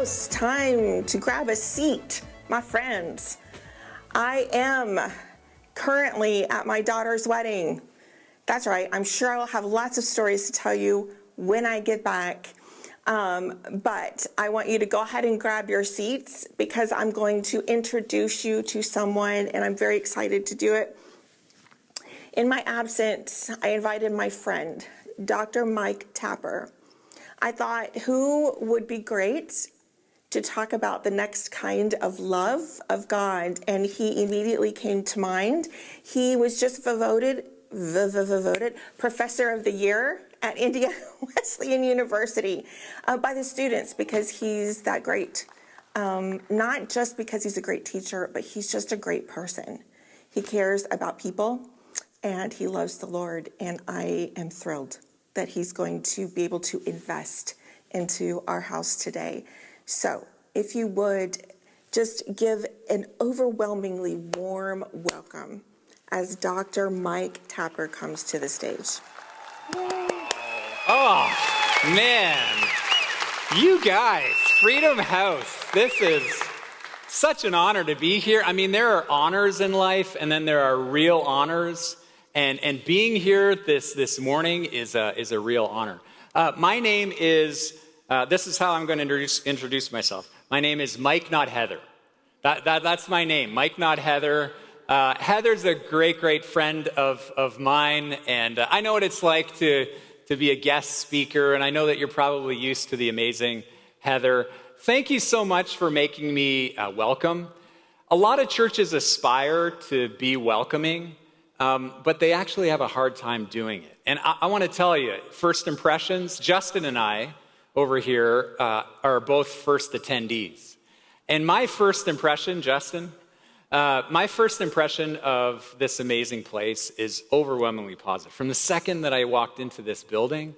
house. Time to grab a seat, my friends. I am currently at my daughter's wedding. That's right. I'm sure I'll have lots of stories to tell you when I get back. But I want you to go ahead and grab your seats because I'm going to introduce you to someone, and I'm very excited to do it. In my absence, I invited my friend, Dr. Mike Tapper. I thought, who would be great to talk about the next kind of love of God? And he immediately came to mind. He was just voted Professor of the Year at Indiana Wesleyan University by the students because he's that great. Not just because he's a great teacher, but he's just a great person. He cares about people and he loves the Lord. And I am thrilled that he's going to be able to invest into our house today. So if you would just give an overwhelmingly warm welcome as Dr. Mike Tapper comes to the stage. Oh, man. You guys, Freedom House, this is such an honor to be here. I mean, there are honors in life, and then there are real honors. And being here this morning is a real honor. My name is, this is how I'm going to introduce myself. My name is Mike, not Heather. That's my name, Mike, not Heather. Heather's a great friend of mine, and I know what it's like to be a guest speaker, and I know that you're probably used to the amazing Heather. Thank you so much for making me welcome. A lot of churches aspire to be welcoming, but they actually have a hard time doing it. And I want to tell you, first impressions, Justin and I over here are both first attendees. And my first impression, Justin, my first impression of this amazing place is overwhelmingly positive. From the second that I walked into this building,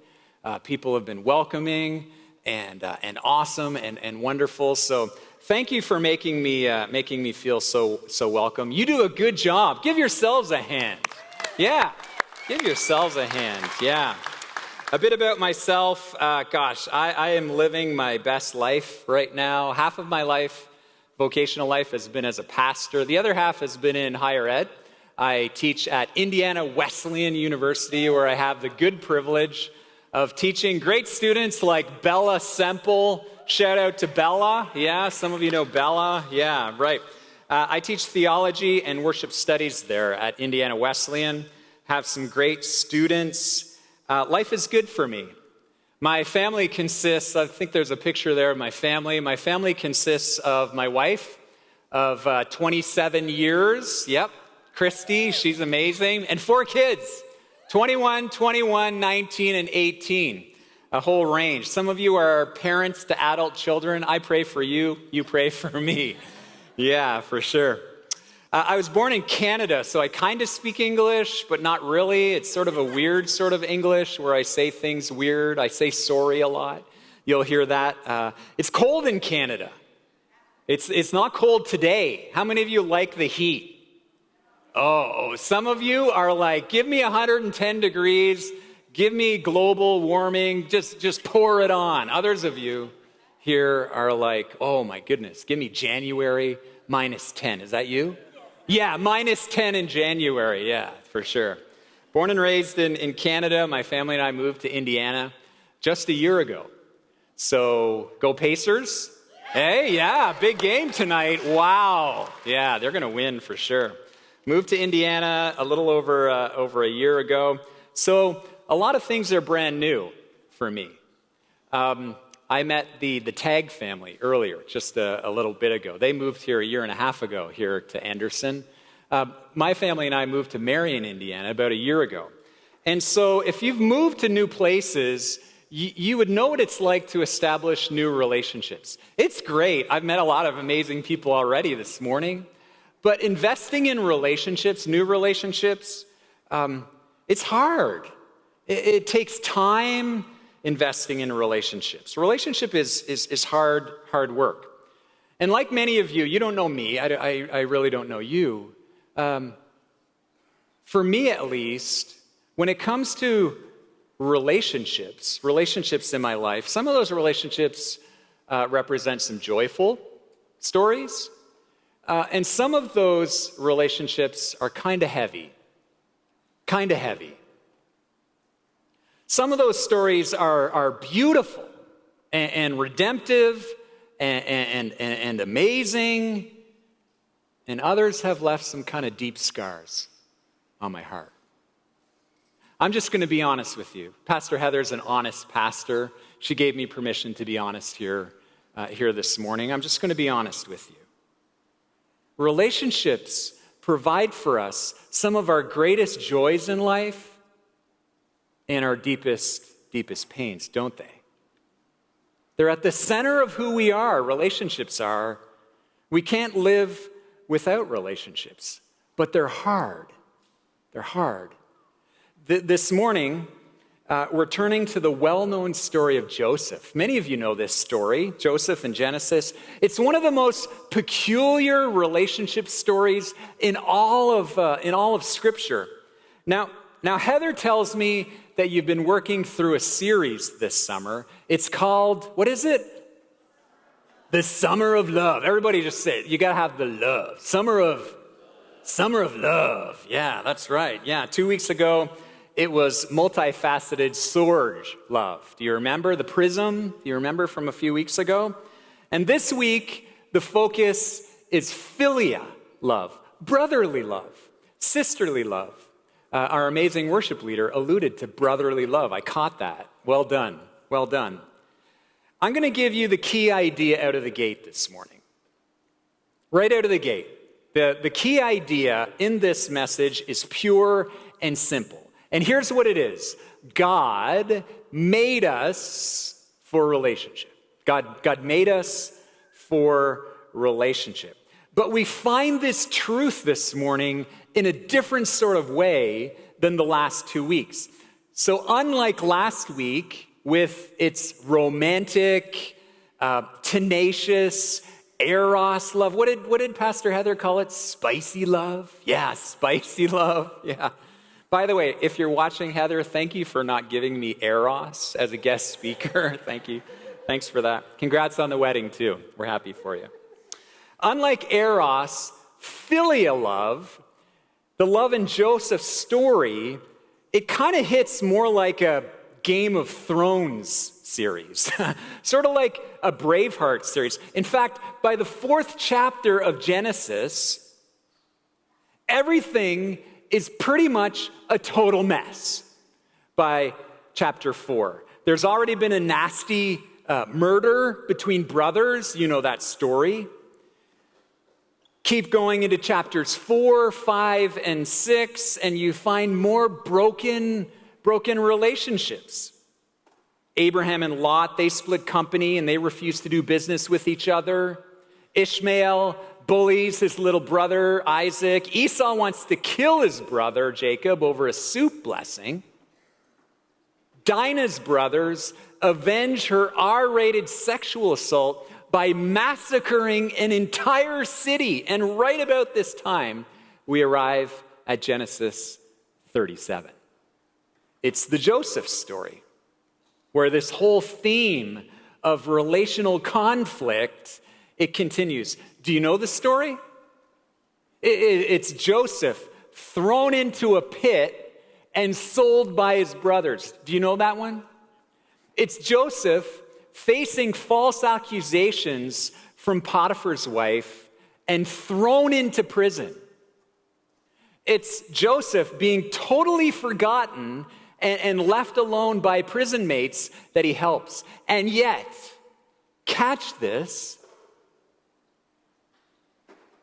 people have been welcoming and awesome and wonderful. So thank you for making me feel so welcome. You do a good job. Give yourselves a hand. Yeah, give yourselves a hand. Yeah. A bit about myself. I am living my best life right now. Half of my life, vocational life, has been as a pastor. The other half has been in higher ed. I teach at Indiana Wesleyan University, where I have the good privilege of teaching great students like Bella Semple. Shout out to Bella. Yeah, some of you know Bella. Yeah, right. I teach theology and worship studies there at Indiana Wesleyan. Have some great students. Life is good for me. My family consists, I think there's a picture there of my family. My family consists of my wife of 27 years. Yep, Christy, she's amazing. And 4 kids, 21, 19, and 18. A whole range. Some of you are parents to adult children. I pray for you. You pray for me. Yeah, for sure. I was born in Canada, so I kind of speak English, but not really. It's sort of a weird sort of English where I say things weird. I say sorry a lot. You'll hear that. It's cold in Canada. It's not cold today. How many of you like the heat? Oh, some of you are like, give me 110 degrees. Give me global warming. Just pour it on. Others of you here are like, oh my goodness, give me January -10. Is that you? Yeah, -10 in January. Yeah, for sure. Born and raised in Canada. My family and I moved to Indiana just a year ago. So go Pacers. Hey, yeah, big game tonight. Wow. Yeah, they're going to win for sure. Moved to Indiana a little over a year ago. So a lot of things are brand new for me. I met the Tag family earlier, just a little bit ago. They moved here a year and a half ago here to Anderson. My family and I moved to Marion, Indiana about a year ago. And so if you've moved to new places, you would know what it's like to establish new relationships. It's great. I've met a lot of amazing people already this morning. But investing in relationships, new relationships, it's hard. It takes time investing in relationships. Relationship is hard work. And like many of you, you don't know me. I really don't know you. For me at least, when it comes to relationships in my life, some of those relationships represent some joyful stories. And some of those relationships are kind of heavy. Kind of heavy. Some of those stories are beautiful and redemptive and amazing. And others have left some kind of deep scars on my heart. I'm just going to be honest with you. Pastor Heather's an honest pastor. She gave me permission to be honest here this morning. I'm just going to be honest with you. Relationships provide for us some of our greatest joys in life and our deepest pains, don't they? They're at the center of who we are. Relationships are. We can't live without relationships, but they're hard. They're hard. This morning, we're turning to the well-known story of Joseph. Many of you know this story, Joseph in Genesis. It's one of the most peculiar relationship stories in all of Scripture. Now, Heather tells me that you've been working through a series this summer. It's called, what is it? The Summer of Love. Everybody just say it. You got to have the love. Summer of Love. Yeah, that's right. Yeah, 2 weeks ago, it was multifaceted Sorge love. Do you remember the prism? Do you remember from a few weeks ago? And this week, the focus is philia love, brotherly love, sisterly love. Our amazing worship leader alluded to brotherly love. I caught that. Well done. Well done. I'm going to give you the key idea out of the gate this morning. Right out of the gate. The key idea in this message is pure and simple. And here's what it is. God made us for relationship. God made us for relationship. But we find this truth this morning in a different sort of way than the last 2 weeks. So unlike last week with its romantic, tenacious, eros love, what did Pastor Heather call it? Spicy love? Yeah, spicy love. Yeah. By the way, if you're watching, Heather, thank you for not giving me eros as a guest speaker. Thank you. Thanks for that. Congrats on the wedding, too. We're happy for you. Unlike eros, philia love, the love in Joseph's story, it kind of hits more like a Game of Thrones series, sort of like a Braveheart series. In fact, by the 4th chapter of Genesis, everything is pretty much a total mess by chapter 4. There's already been a nasty murder between brothers. You know that story. Keep going into chapters 4, 5, and 6, and you find more broken relationships. Abraham and Lot, they split company and they refuse to do business with each other. Ishmael bullies his little brother Isaac. Esau wants to kill his brother Jacob over a soup blessing. Dinah's brothers avenge her R-rated sexual assault by massacring an entire city. And right about this time, we arrive at Genesis 37. It's the Joseph story, where this whole theme of relational conflict, it continues. Do you know the story? It's Joseph thrown into a pit and sold by his brothers. Do you know that one? It's Joseph facing false accusations from Potiphar's wife and thrown into prison. It's Joseph being totally forgotten and left alone by prison mates that he helps. And yet, catch this,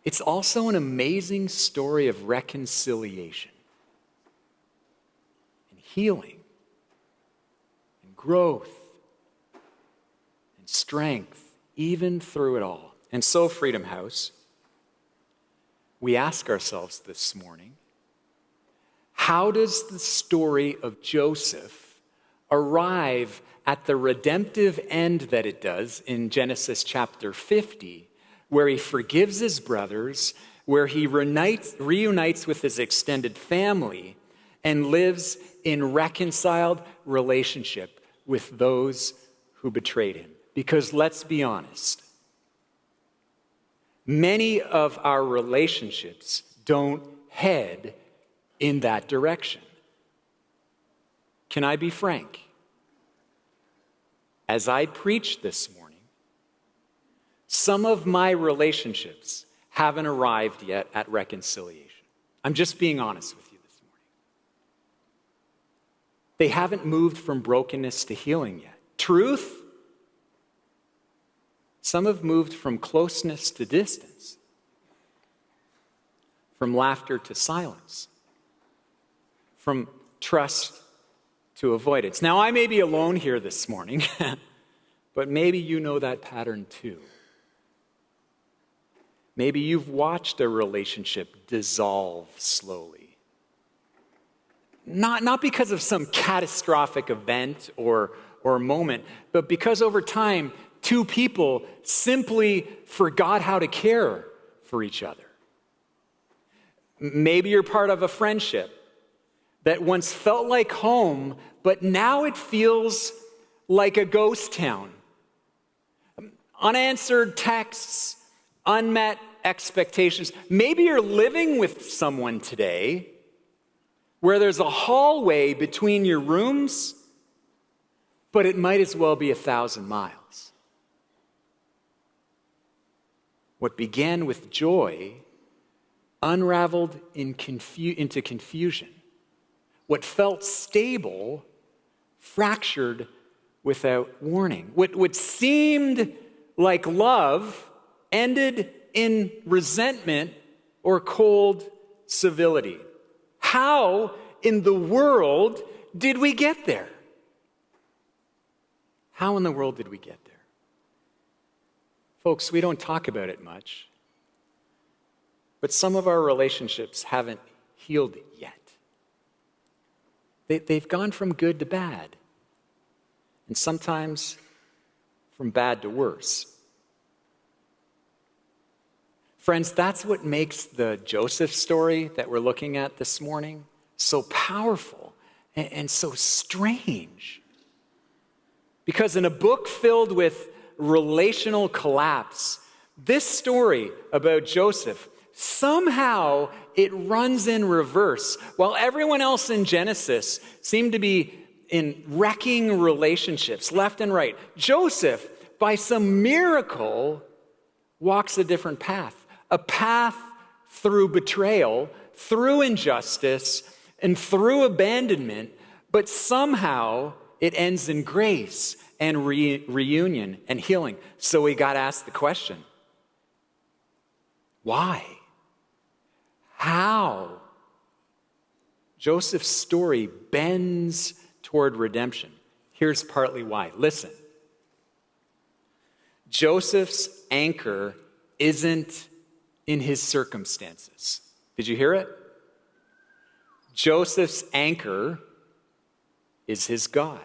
it's also an amazing story of reconciliation and healing and growth and strength, even through it all. And so, Freedom House, we ask ourselves this morning, how does the story of Joseph arrive at the redemptive end that it does in Genesis chapter 50, where he forgives his brothers, where he reunites with his extended family, and lives in reconciled relationship with those who betrayed him? Because let's be honest, many of our relationships don't head in that direction. Can I be frank? As I preach this morning, some of my relationships haven't arrived yet at reconciliation. I'm just being honest with you this morning. They haven't moved from brokenness to healing yet. Truth? Some have moved from closeness to distance, from laughter to silence, from trust to avoidance. Now, I may be alone here this morning, but maybe you know that pattern too. Maybe you've watched a relationship dissolve slowly. Not because of some catastrophic event or moment, but because over time, two people simply forgot how to care for each other. Maybe you're part of a friendship that once felt like home, but now it feels like a ghost town. Unanswered texts, unmet expectations. Maybe you're living with someone today where there's a hallway between your rooms, but it might as well be 1,000 miles. What began with joy unraveled into confusion. What felt stable fractured without warning. What seemed like love ended in resentment or cold civility. How in the world did we get there? How in the world did we get there? Folks, we don't talk about it much, but some of our relationships haven't healed yet. They've gone from good to bad, and sometimes from bad to worse. Friends, that's what makes the Joseph story that we're looking at this morning so powerful and so strange. Because in a book filled with relational collapse, this story about Joseph, somehow it runs in reverse. While everyone else in Genesis seemed to be in wrecking relationships left and right, Joseph, by some miracle, walks a different path. A path through betrayal, through injustice, and through abandonment, but somehow it ends in grace and reunion and healing. So we got to ask the question, why? How? Joseph's story bends toward redemption. Here's partly why. Listen. Joseph's anchor isn't in his circumstances. Did you hear it? Joseph's anchor is his God.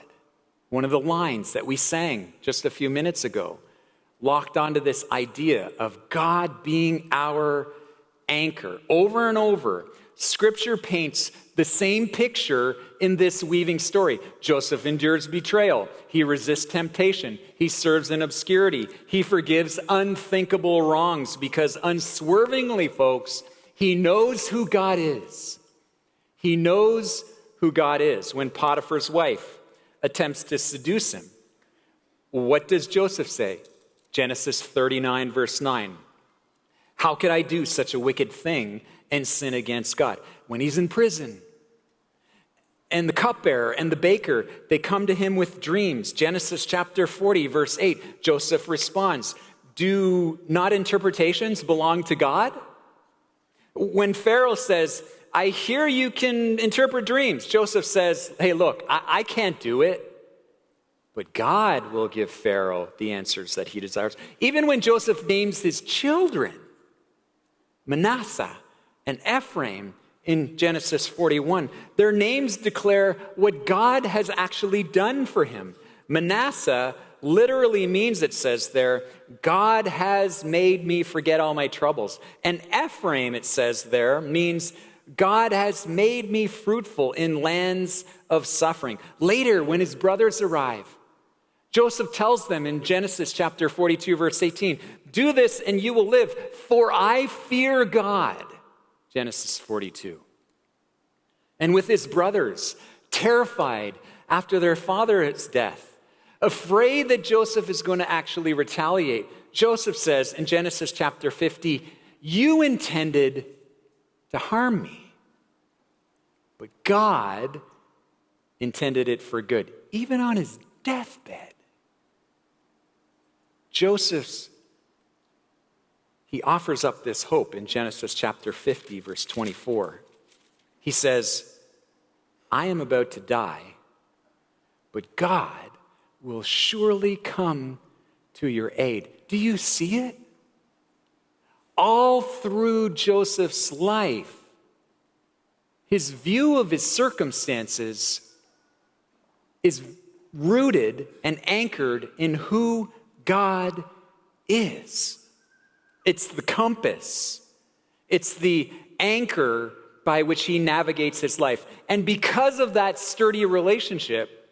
One of the lines that we sang just a few minutes ago locked onto this idea of God being our anchor. Over and over, Scripture paints the same picture in this weaving story. Joseph endures betrayal. He resists temptation. He serves in obscurity. He forgives unthinkable wrongs because unswervingly, folks, he knows who God is. He knows who God is. When Potiphar's wife attempts to seduce him, what does Joseph say? Genesis 39, verse 9. How could I do such a wicked thing and sin against God? When he's in prison, and the cupbearer and the baker, they come to him with dreams. Genesis chapter 40, verse 8, Joseph responds, do not interpretations belong to God? When Pharaoh says, I hear you can interpret dreams, Joseph says, hey, look, I can't do it. But God will give Pharaoh the answers that he desires. Even when Joseph names his children, Manasseh and Ephraim, in Genesis 41, their names declare what God has actually done for him. Manasseh literally means, it says there, God has made me forget all my troubles. And Ephraim, it says there, means God has made me fruitful in lands of suffering. Later, when his brothers arrive, Joseph tells them in Genesis chapter 42, verse 18, do this and you will live, for I fear God. Genesis 42. And with his brothers, terrified after their father's death, afraid that Joseph is going to actually retaliate, Joseph says in Genesis chapter 50, you intended to harm me, but God intended it for good. Even on his deathbed, he offers up this hope in Genesis chapter 50, verse 24. He says, I am about to die, but God will surely come to your aid. Do you see it? All through Joseph's life, his view of his circumstances is rooted and anchored in who God is. It's the compass. It's the anchor by which he navigates his life. And because of that sturdy relationship,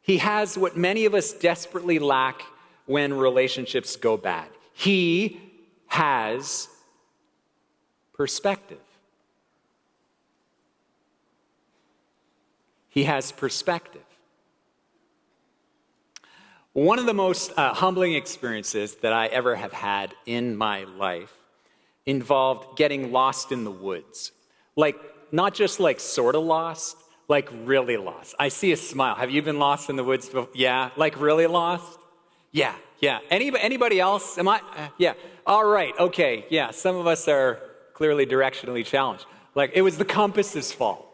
he has what many of us desperately lack when relationships go bad. He has perspective. He has perspective. One of the most humbling experiences that I ever have had in my life involved getting lost in the woods. Like, not just like sort of lost, like really lost. I see a smile. Have you been lost in the woods before? Yeah, like really lost? Yeah. Anybody else? Yeah. All right, okay, yeah. Some of us are clearly directionally challenged. Like, it was the compass's fault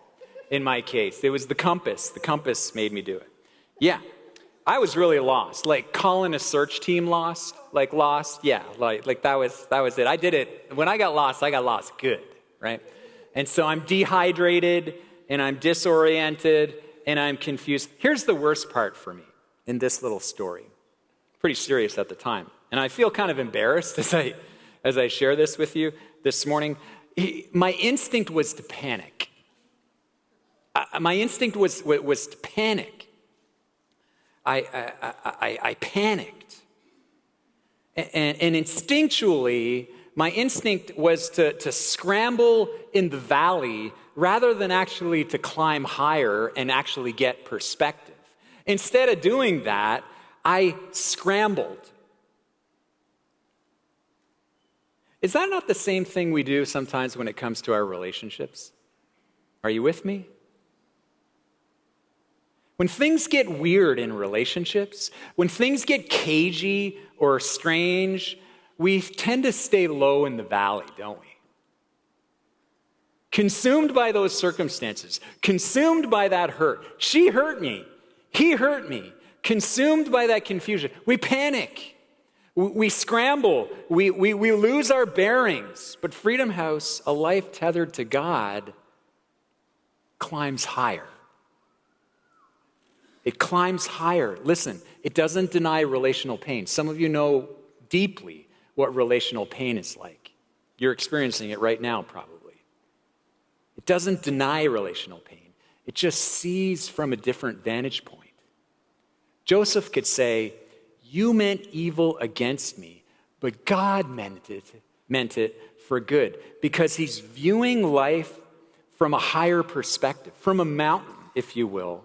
in my case. It was the compass. The compass made me do it. Yeah. I was really lost, like calling a search team lost. Yeah, like that was it. I did it. When I got lost good, right? And so I'm dehydrated and I'm disoriented and I'm confused. Here's the worst part for me in this little story. Pretty serious at the time. And I feel kind of embarrassed as I share this with you this morning. My instinct was to panic. My instinct was to panic. I panicked. And instinctually, my instinct was to scramble in the valley rather than actually to climb higher and actually get perspective. Instead of doing that, I scrambled. Is that not the same thing we do sometimes when it comes to our relationships? Are you with me? When things get weird in relationships, when things get cagey or strange, we tend to stay low in the valley, don't we? Consumed by those circumstances, consumed by that hurt. She hurt me. He hurt me. Consumed by that confusion. We panic. We scramble. We lose our bearings. But Freedom House, a life tethered to God, climbs higher. It climbs higher. Listen, it doesn't deny relational pain. Some of you know deeply what relational pain is like. You're experiencing it right now, probably. It doesn't deny relational pain. It just sees from a different vantage point. Joseph could say, you meant evil against me, but God meant it for good, because he's viewing life from a higher perspective, from a mountain, if you will,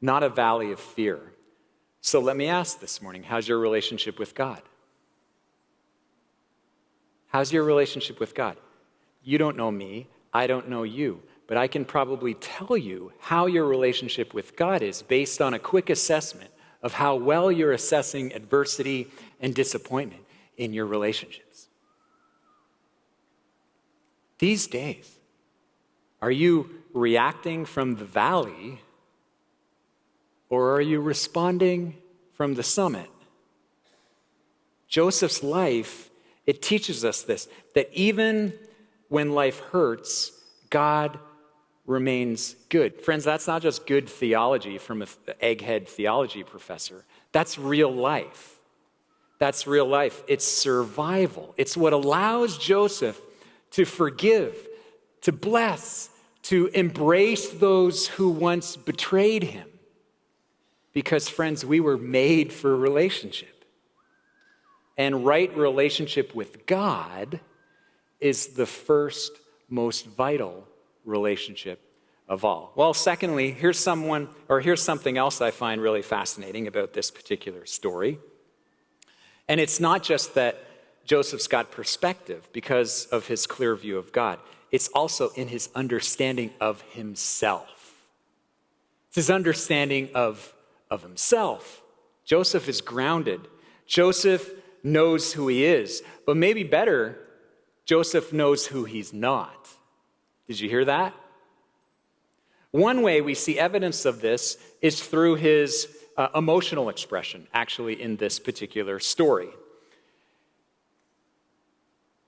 not a valley of fear. So let me ask this morning, how's your relationship with God? How's your relationship with God? You don't know me, I don't know you, but I can probably tell you how your relationship with God is based on a quick assessment of how well you're assessing adversity and disappointment in your relationships. These days, are you reacting from the valley, or are you responding from the summit? Joseph's life, it teaches us this, that even when life hurts, God remains good. Friends, that's not just good theology from an egghead theology professor. That's real life. That's real life. It's survival. It's what allows Joseph to forgive, to bless, to embrace those who once betrayed him. Because, friends, we were made for relationship. And right relationship with God is the first, most vital relationship of all. Well, secondly, here's something else I find really fascinating about this particular story. And it's not just that Joseph's got perspective because of his clear view of God. It's also in his understanding of himself. It's his understanding of himself. Joseph is grounded. Joseph knows who he is. But maybe better, Joseph knows who he's not. Did you hear that? One way we see evidence of this is through his emotional expression, actually, in this particular story.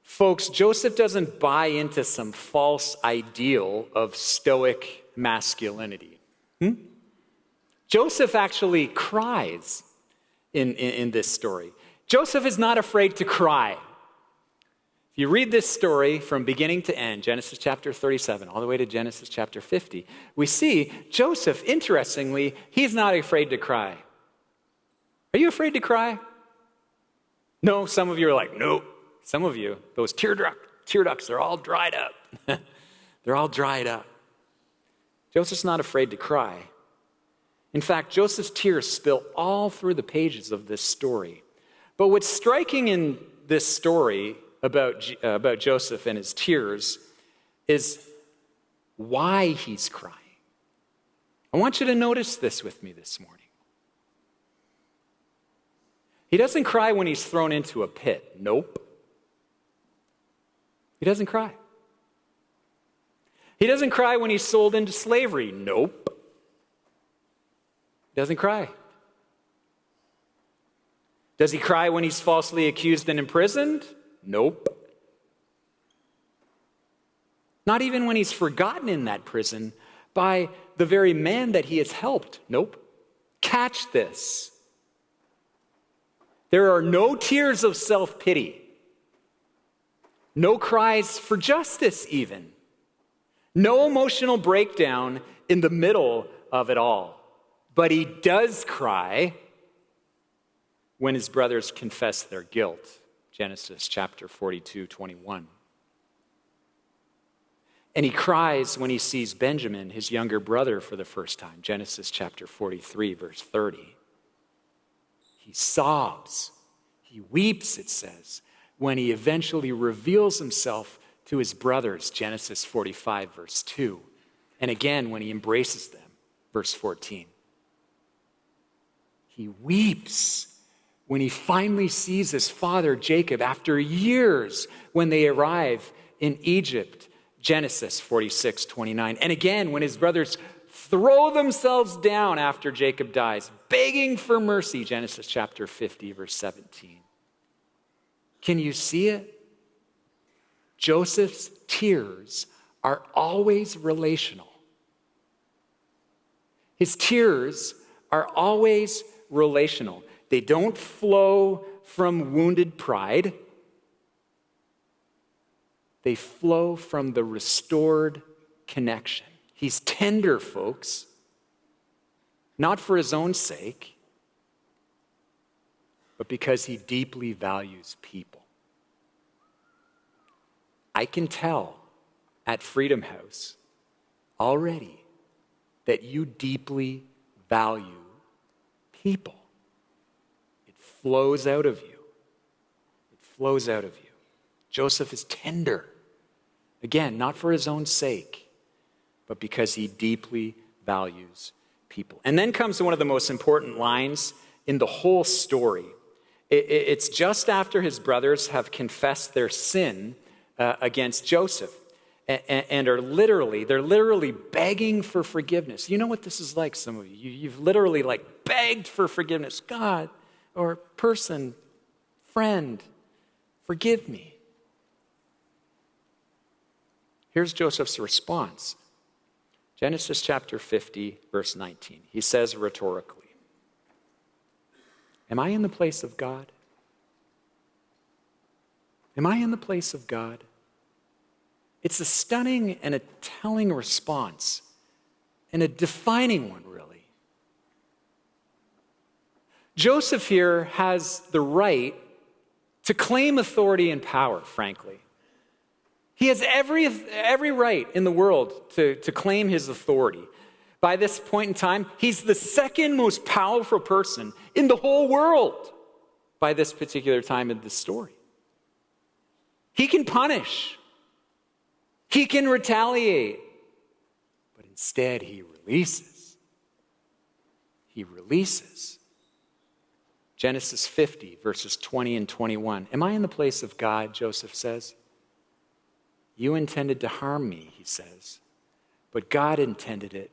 Folks, Joseph doesn't buy into some false ideal of stoic masculinity. Joseph actually cries in this story. Joseph is not afraid to cry. If you read this story from beginning to end, Genesis chapter 37, all the way to Genesis chapter 50, we see Joseph, interestingly, he's not afraid to cry. Are you afraid to cry? No, some of you are like, nope. Some of you, those tear ducts, they're all dried up. They're all dried up. Joseph's not afraid to cry. In fact, Joseph's tears spill all through the pages of this story. But what's striking in this story about Joseph and his tears is why he's crying. I want you to notice this with me this morning. He doesn't cry when he's thrown into a pit. Nope. He doesn't cry. He doesn't cry when he's sold into slavery. Nope. He doesn't cry. Does he cry when he's falsely accused and imprisoned? Nope. Not even when he's forgotten in that prison by the very man that he has helped. Nope. Catch this. There are no tears of self-pity. No cries for justice even. No emotional breakdown in the middle of it all. But he does cry when his brothers confess their guilt. Genesis chapter 42:21. And he cries when he sees Benjamin, his younger brother, for the first time. Genesis chapter 43, verse 30. He sobs. He weeps, it says, when he eventually reveals himself to his brothers. Genesis 45, verse 2. And again, when he embraces them. Verse 14. He weeps when he finally sees his father Jacob after years when they arrive in Egypt. Genesis 46:29. And again, when his brothers throw themselves down after Jacob dies, begging for mercy. Genesis chapter 50, verse 17. Can you see it? Joseph's tears are always relational. His tears are always relational. They don't flow from wounded pride. They flow from the restored connection. He's tender, folks, not for his own sake, but because he deeply values people. I can tell at Freedom House already that you deeply value people. It flows out of you. It flows out of you. Joseph is tender. Again, not for his own sake, but because he deeply values people. And then comes one of the most important lines in the whole story. It's just after his brothers have confessed their sin against Joseph and they're literally begging for forgiveness. You know what this is like, some of you. You've literally begged for forgiveness. God, or person, friend, forgive me. Here's Joseph's response. Genesis chapter 50, verse 19. He says rhetorically, am I in the place of God? Am I in the place of God? It's a stunning and a telling response, and a defining one, really. Joseph here has the right to claim authority and power, frankly. He has every right in the world to claim his authority. By this point in time, he's the second most powerful person in the whole world by this particular time in the story. He can punish. He can retaliate. But instead, he releases. He releases. Genesis 50, verses 20 and 21. Am I in the place of God, Joseph says? You intended to harm me, he says, but God intended it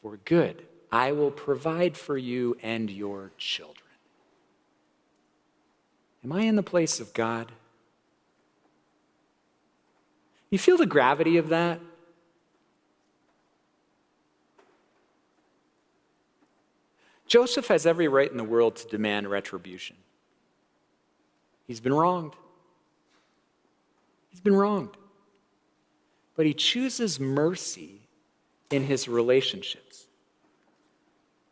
for good. I will provide for you and your children. Am I in the place of God? You feel the gravity of that? Joseph has every right in the world to demand retribution. He's been wronged. He's been wronged. But he chooses mercy in his relationships.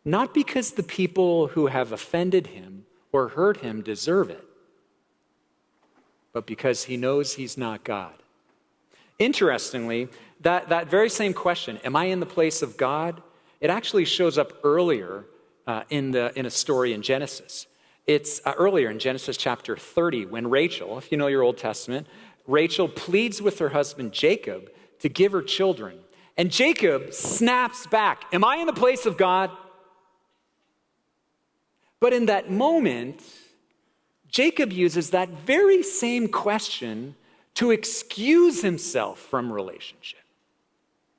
Not because the people who have offended him or hurt him deserve it, but because he knows he's not God. Interestingly, that very same question, am I in the place of God? It actually shows up earlier in a story in Genesis. It's earlier in Genesis chapter 30 when Rachel, if you know your Old Testament, Rachel pleads with her husband Jacob to give her children. And Jacob snaps back, am I in the place of God? But in that moment, Jacob uses that very same question to excuse himself from relationship.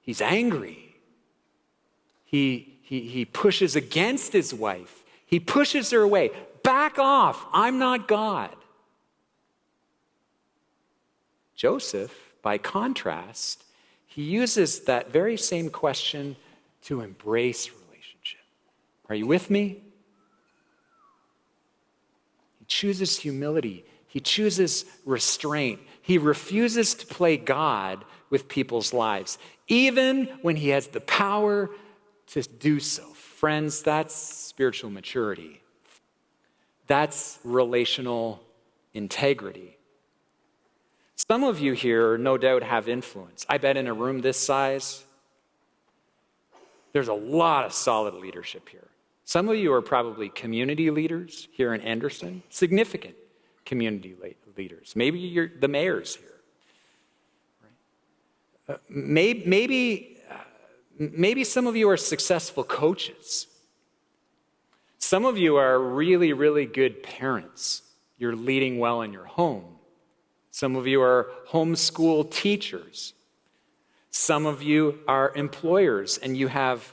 He's angry. He pushes against his wife. He pushes her away. Back off. I'm not God. Joseph, by contrast, he uses that very same question to embrace relationship. Are you with me? He chooses humility. He chooses restraint. He refuses to play God with people's lives, even when he has the power to do so. Friends, that's spiritual maturity. That's relational integrity. Some of you here no doubt have influence. I bet in a room this size, there's a lot of solid leadership here. Some of you are probably community leaders here in Anderson, significant community leaders. Maybe you're the mayors here. Right? Maybe some of you are successful coaches. Some of you are really, really good parents. You're leading well in your home. Some of you are homeschool teachers. Some of you are employers, and you have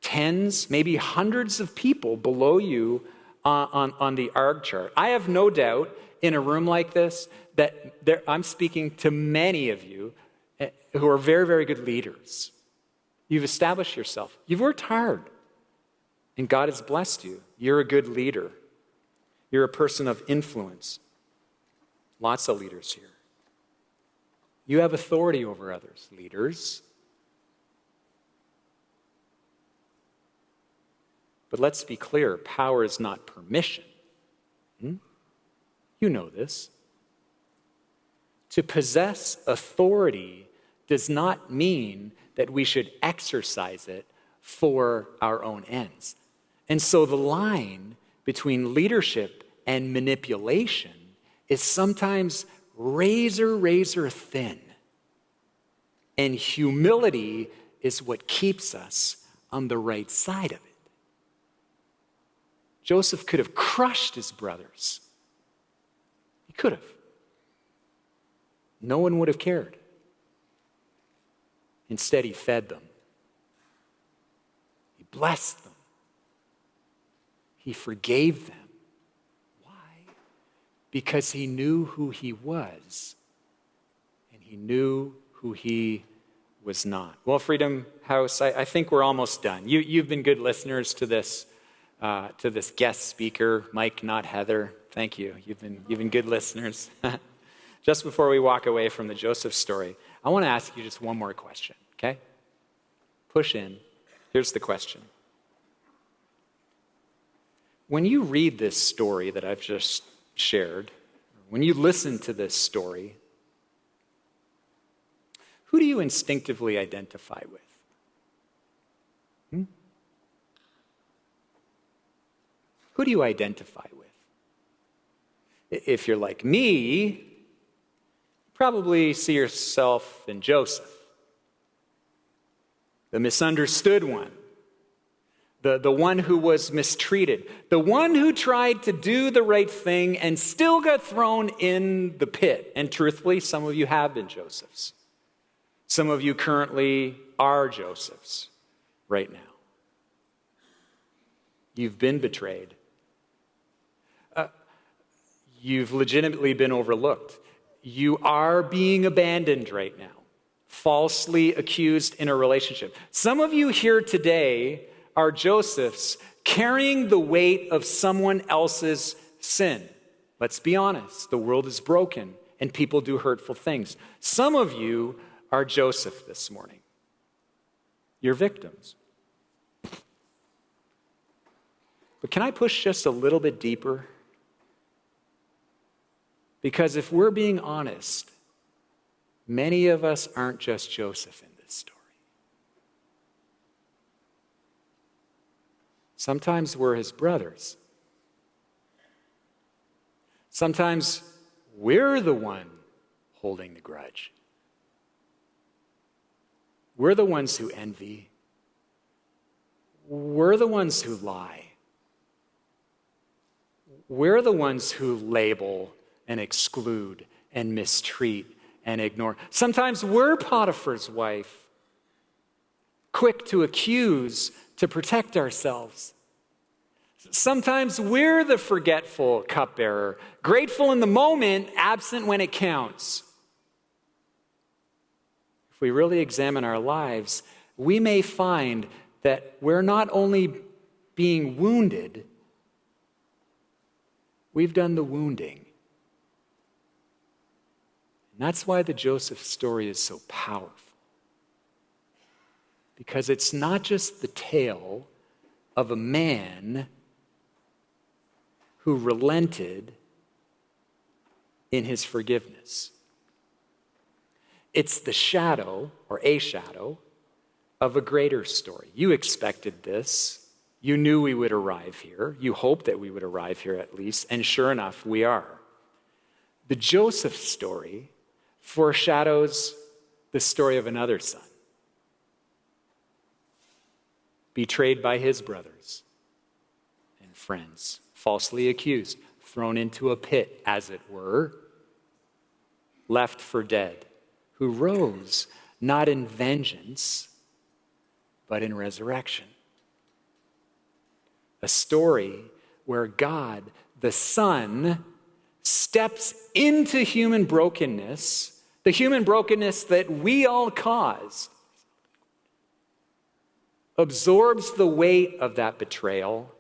tens, maybe hundreds of people below you on the org chart. I have no doubt in a room like this that I'm speaking to many of you who are very, very good leaders. You've established yourself. You've worked hard, and God has blessed you. You're a good leader. You're a person of influence. Lots of leaders here. You have authority over others, leaders. But let's be clear, power is not permission. You know this. To possess authority does not mean that we should exercise it for our own ends. And so the line between leadership and manipulation is sometimes razor thin. And humility is what keeps us on the right side of it. Joseph could have crushed his brothers. He could have. No one would have cared. Instead, he fed them. He blessed them. He forgave them. Why? Because he knew who he was, and he knew who he was not. Well, Freedom House, I think we're almost done. You've been good listeners to this guest speaker, Mike, not Heather. Thank you. You've been good listeners. Just before we walk away from the Joseph story, I want to ask you just one more question, okay? Push in. Here's the question. when you read this story that I've just shared, when you listen to this story, who do you instinctively identify with? Who do you identify with? If you're like me, probably see yourself in Joseph, the misunderstood one, the one who was mistreated, the one who tried to do the right thing and still got thrown in the pit. And truthfully, some of you have been Josephs. Some of you currently are Josephs right now. You've been betrayed. You've legitimately been overlooked. You are being abandoned right now, falsely accused in a relationship. Some of you here today are Josephs carrying the weight of someone else's sin. Let's be honest, the world is broken and people do hurtful things. Some of you are Joseph this morning. You're victims. But can I push just a little bit deeper? Because if we're being honest, many of us aren't just Joseph in this story. Sometimes we're his brothers. Sometimes we're the one holding the grudge. We're the ones who envy. We're the ones who lie. We're the ones who label and exclude and mistreat and ignore. Sometimes we're Potiphar's wife, quick to accuse to protect ourselves. Sometimes we're the forgetful cupbearer, grateful in the moment, absent when it counts. If we really examine our lives, we may find that we're not only being wounded, we've done the wounding. And that's why the Joseph story is so powerful. Because it's not just the tale of a man who relented in his forgiveness. It's the shadow, or a shadow, of a greater story. You expected this. You knew we would arrive here. You hoped that we would arrive here at least. And sure enough, we are. The Joseph story foreshadows the story of another son, betrayed by his brothers and friends, falsely accused, thrown into a pit, as it were, left for dead, who rose not in vengeance, but in resurrection. A story where God, the Son, steps into human brokenness, the human brokenness that we all caused, absorbs the weight of that betrayal,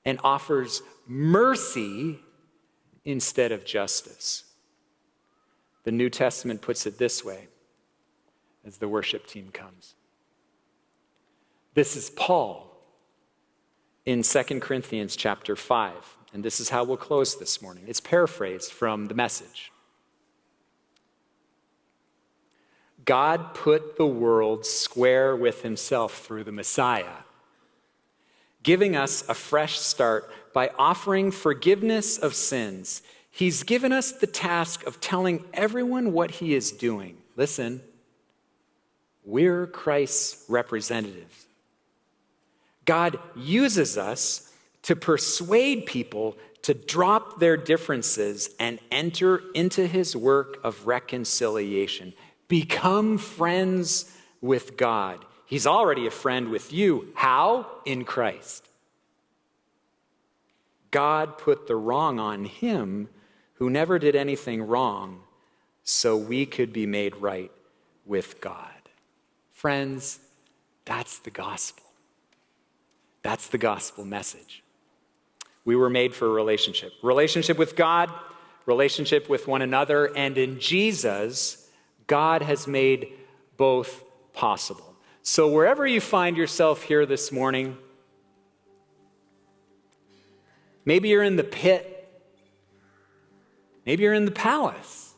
and offers mercy instead of justice. The New Testament puts it this way as the worship team comes. This is Paul in 2 Corinthians chapter 5, and this is how we'll close this morning. It's paraphrased from the Message. God put the world square with himself through the Messiah, giving us a fresh start by offering forgiveness of sins. He's given us the task of telling everyone what he is doing. Listen, we're Christ's representatives. God uses us to persuade people to drop their differences and enter into his work of reconciliation. Become friends with God. He's already a friend with you. How? In Christ. God put the wrong on him who never did anything wrong so we could be made right with God. Friends, that's the gospel. That's the gospel message. We were made for a relationship. Relationship with God, relationship with one another, and in Jesus, God has made both possible. So wherever you find yourself here this morning, Maybe you're in the pit. Maybe you're in the palace.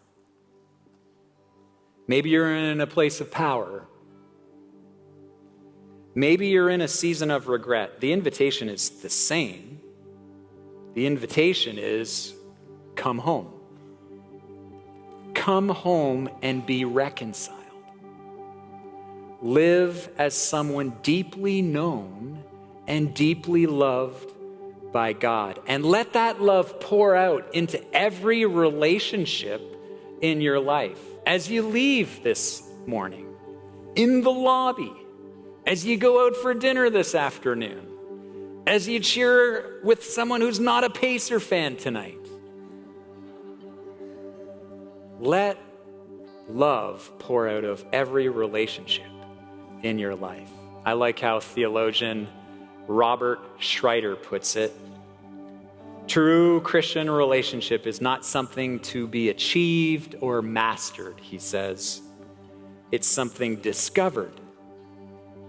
Maybe you're in a place of power. Maybe you're in a season of regret. The invitation is the same. The invitation is, come home. Come home and be reconciled. Live as someone deeply known and deeply loved by God. And let that love pour out into every relationship in your life. As you leave this morning, in the lobby, as you go out for dinner this afternoon, as you cheer with someone who's not a Pacer fan tonight. Let love pour out of every relationship in your life. I like how theologian Robert Schreiter puts it. True Christian relationship is not something to be achieved or mastered, he says. It's something discovered.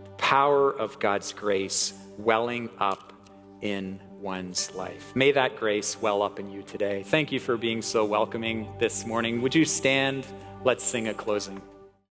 The power of God's grace welling up in one's life. May that grace well up in you today. Thank you for being so welcoming this morning. Would you stand? Let's sing a closing.